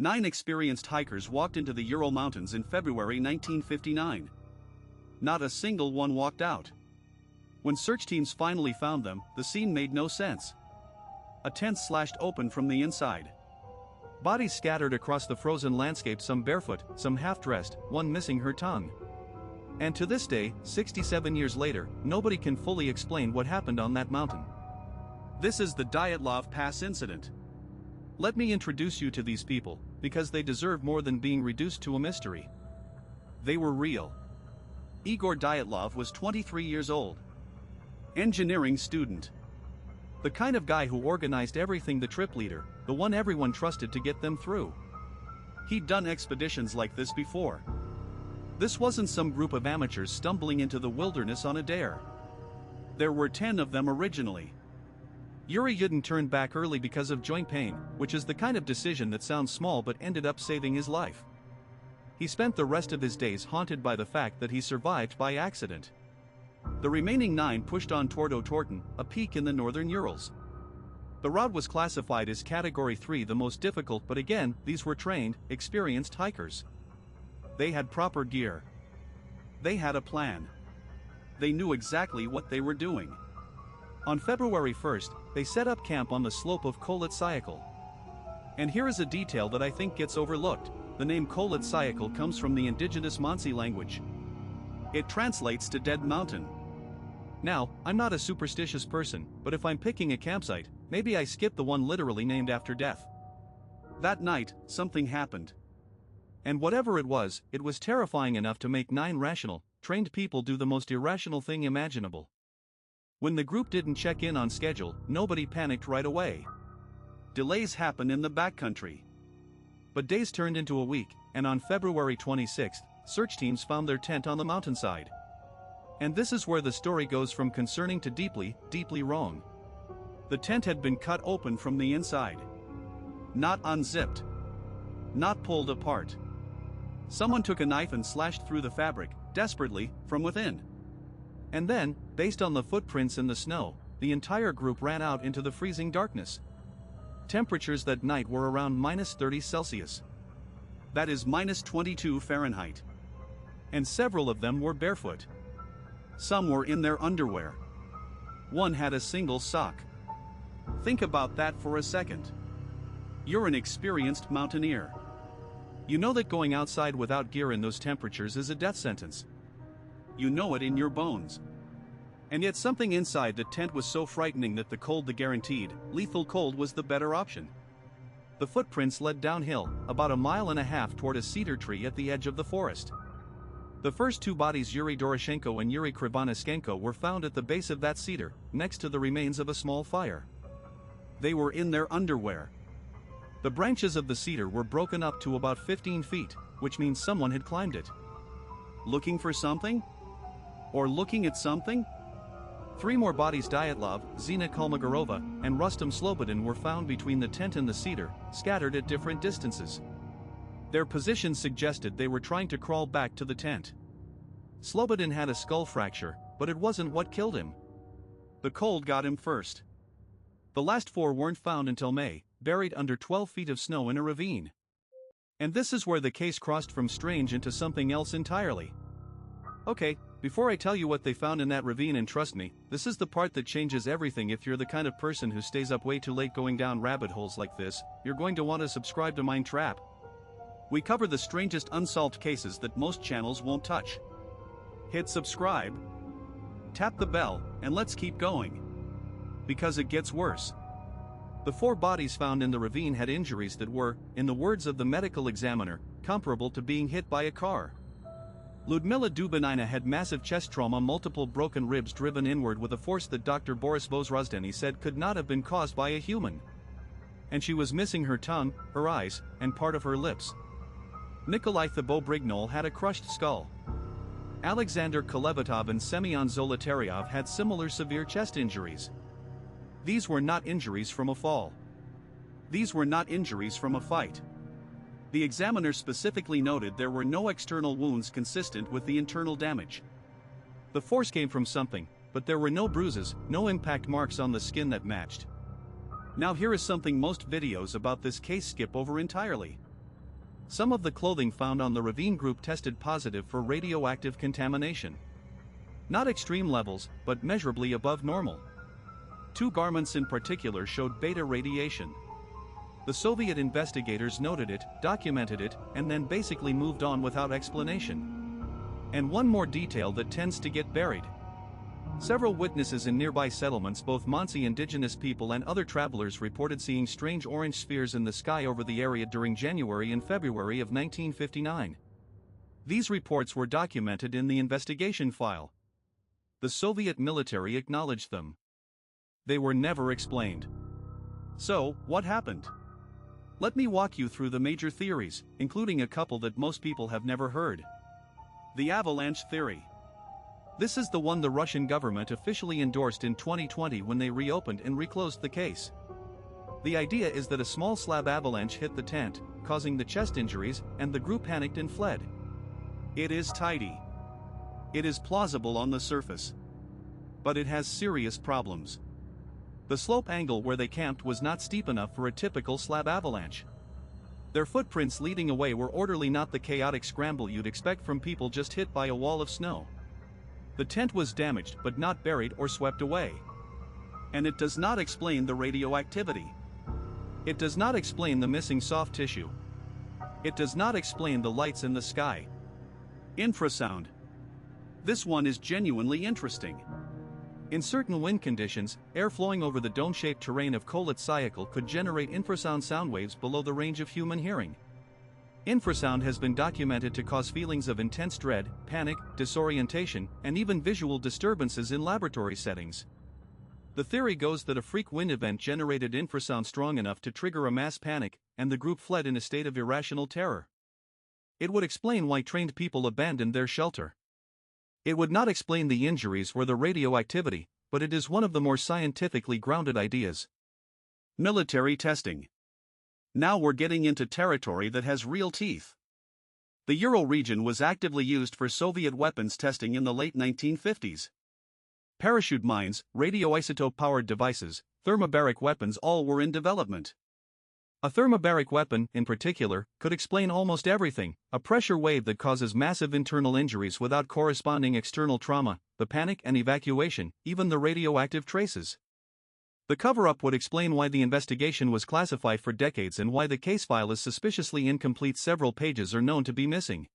9 experienced hikers walked into the Ural Mountains in February 1959. Not a single one walked out. When search teams finally found them, the scene made no sense. A tent slashed open from the inside. Bodies scattered across the frozen landscape, some barefoot, some half-dressed, one missing her tongue. And to this day, 67 years later, nobody can fully explain what happened on that mountain. This is the Dyatlov Pass incident. Let me introduce you to these people, because they deserve more than being reduced to a mystery. They were real. Igor Dyatlov was 23 years old. Engineering student. The kind of guy who organized everything, the trip leader, the one everyone trusted to get them through. He'd done expeditions like this before. This wasn't some group of amateurs stumbling into the wilderness on a dare. There were 10 of them originally. Yuri Yudin turned back early because of joint pain, which is the kind of decision that sounds small but ended up saving his life. He spent the rest of his days haunted by the fact that he survived by accident. The remaining 9 pushed on toward Otorten, a peak in the northern Urals. The route was classified as Category 3, the most difficult, but again, these were trained, experienced hikers. They had proper gear. They had a plan. They knew exactly what they were doing. On February 1st, they set up camp on the slope of Kholat Syakhl. And here is a detail that I think gets overlooked. The name Kholat Syakhl comes from the indigenous Mansi language. It translates to Dead Mountain. Now, I'm not a superstitious person, but if I'm picking a campsite, maybe I skip the one literally named after death. That night, something happened. And whatever it was terrifying enough to make 9 rational, trained people do the most irrational thing imaginable. When the group didn't check in on schedule, nobody panicked right away. Delays happen in the backcountry. But days turned into a week, and on February 26th, search teams found their tent on the mountainside. And this is where the story goes from concerning to deeply, deeply wrong. The tent had been cut open from the inside. Not unzipped. Not pulled apart. Someone took a knife and slashed through the fabric, desperately, from within. And then, based on the footprints in the snow, the entire group ran out into the freezing darkness. Temperatures that night were around -30 Celsius. That is -22 Fahrenheit. And several of them were barefoot. Some were in their underwear. One had a single sock. Think about that for a second. You're an experienced mountaineer. You know that going outside without gear in those temperatures is a death sentence. You know it in your bones. And yet something inside the tent was so frightening that the cold, the guaranteed, lethal cold, was the better option. The footprints led downhill, about 1.5 miles toward a cedar tree at the edge of the forest. The first 2 bodies, Yuri Doroshenko and Yuri Krivonishenko, were found at the base of that cedar, next to the remains of a small fire. They were in their underwear. The branches of the cedar were broken up to about 15 feet, which means someone had climbed it. Looking for something? Or looking at something? 3 more bodies, Dyatlov, Zina Kolmogorova, and Rustam Slobodin, were found between the tent and the cedar, scattered at different distances. Their positions suggested they were trying to crawl back to the tent. Slobodin had a skull fracture, but it wasn't what killed him. The cold got him first. The last 4 weren't found until May, buried under 12 feet of snow in a ravine. And this is where the case crossed from strange into something else entirely. Okay, before I tell you what they found in that ravine, and trust me, this is the part that changes everything. If you're the kind of person who stays up way too late going down rabbit holes like this, you're going to want to subscribe to Mind Trap. We cover the strangest unsolved cases that most channels won't touch. Hit subscribe, tap the bell, and let's keep going. Because it gets worse. The 4 bodies found in the ravine had injuries that were, in the words of the medical examiner, comparable to being hit by a car. Ludmila Dubinina had massive chest trauma, multiple broken ribs driven inward with a force that Dr. Boris Vozrozdeny said could not have been caused by a human. And she was missing her tongue, her eyes, and part of her lips. Nikolai Thibault-Brignol had a crushed skull. Alexander Kolevatov and Semyon Zolotaryov had similar severe chest injuries. These were not injuries from a fall. These were not injuries from a fight. The examiner specifically noted there were no external wounds consistent with the internal damage. The force came from something, but there were no bruises, no impact marks on the skin that matched. Now here is something most videos about this case skip over entirely. Some of the clothing found on the RAVINE group tested positive for radioactive contamination. Not extreme levels, but measurably above normal. 2 garments in particular showed beta radiation. The Soviet investigators noted it, documented it, and then basically moved on without explanation. And one more detail that tends to get buried. Several witnesses in nearby settlements, both Mansi indigenous people and other travelers, reported seeing strange orange spheres in the sky over the area during January and February of 1959. These reports were documented in the investigation file. The Soviet military acknowledged them. They were never explained. So, what happened? Let me walk you through the major theories, including a couple that most people have never heard. The avalanche theory. This is the one the Russian government officially endorsed in 2020 when they reopened and reclosed the case. The idea is that a small slab avalanche hit the tent, causing the chest injuries, and the group panicked and fled. It is tidy. It is plausible on the surface. But it has serious problems. The slope angle where they camped was not steep enough for a typical slab avalanche. Their footprints leading away were orderly, not the chaotic scramble you'd expect from people just hit by a wall of snow. The tent was damaged but not buried or swept away. And it does not explain the radioactivity. It does not explain the missing soft tissue. It does not explain the lights in the sky. Infrasound. This one is genuinely interesting. In certain wind conditions, air flowing over the dome-shaped terrain of Kholat Syakhl could generate infrasound sound waves below the range of human hearing. Infrasound has been documented to cause feelings of intense dread, panic, disorientation, and even visual disturbances in laboratory settings. The theory goes that a freak wind event generated infrasound strong enough to trigger a mass panic, and the group fled in a state of irrational terror. It would explain why trained people abandoned their shelter. It would not explain the injuries or the radioactivity, but it is one of the more scientifically grounded ideas. Military testing. Now we're getting into territory that has real teeth. The Ural region was actively used for Soviet weapons testing in the late 1950s. Parachute mines, radioisotope-powered devices, thermobaric weapons, all were in development. A thermobaric weapon, in particular, could explain almost everything: a pressure wave that causes massive internal injuries without corresponding external trauma, the panic and evacuation, even the radioactive traces. The cover-up would explain why the investigation was classified for decades and why the case file is suspiciously incomplete. Several pages are known to be missing.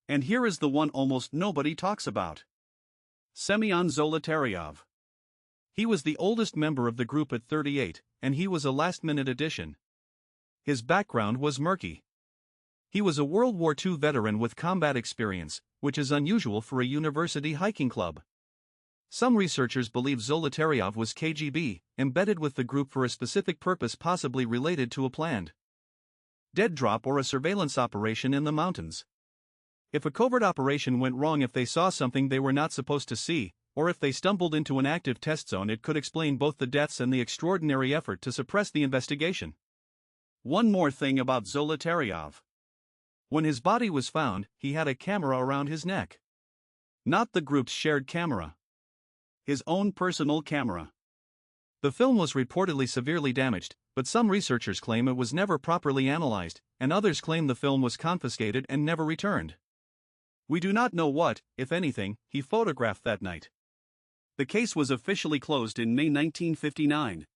And here is the one almost nobody talks about. Semyon Zolotaryov. He was the oldest member of the group at 38, and he was a last-minute addition. His background was murky. He was a World War II veteran with combat experience, which is unusual for a university hiking club. Some researchers believe Zolotaryov was KGB, embedded with the group for a specific purpose, possibly related to a planned dead drop or a surveillance operation in the mountains. If a covert operation went wrong, if they saw something they were not supposed to see, or if they stumbled into an active test zone, it could explain both the deaths and the extraordinary effort to suppress the investigation. One more thing about Zolotaryov. When his body was found, he had a camera around his neck. Not the group's shared camera. His own personal camera. The film was reportedly severely damaged, but some researchers claim it was never properly analyzed, and others claim the film was confiscated and never returned. We do not know what, if anything, he photographed that night. The case was officially closed in May 1959.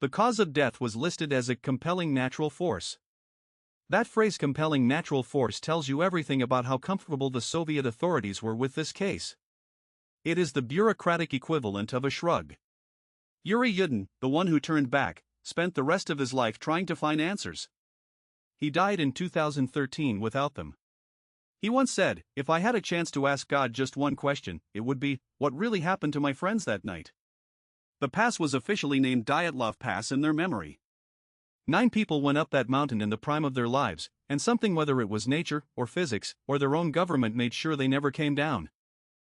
The cause of death was listed as a compelling natural force. That phrase, compelling natural force, tells you everything about how comfortable the Soviet authorities were with this case. It is the bureaucratic equivalent of a shrug. Yuri Yudin, the one who turned back, spent the rest of his life trying to find answers. He died in 2013 without them. He once said, "If I had a chance to ask God just one question, it would be, what really happened to my friends that night?" The pass was officially named Dyatlov Pass in their memory. 9 people went up that mountain in the prime of their lives, and something, whether it was nature, or physics, or their own government, made sure they never came down.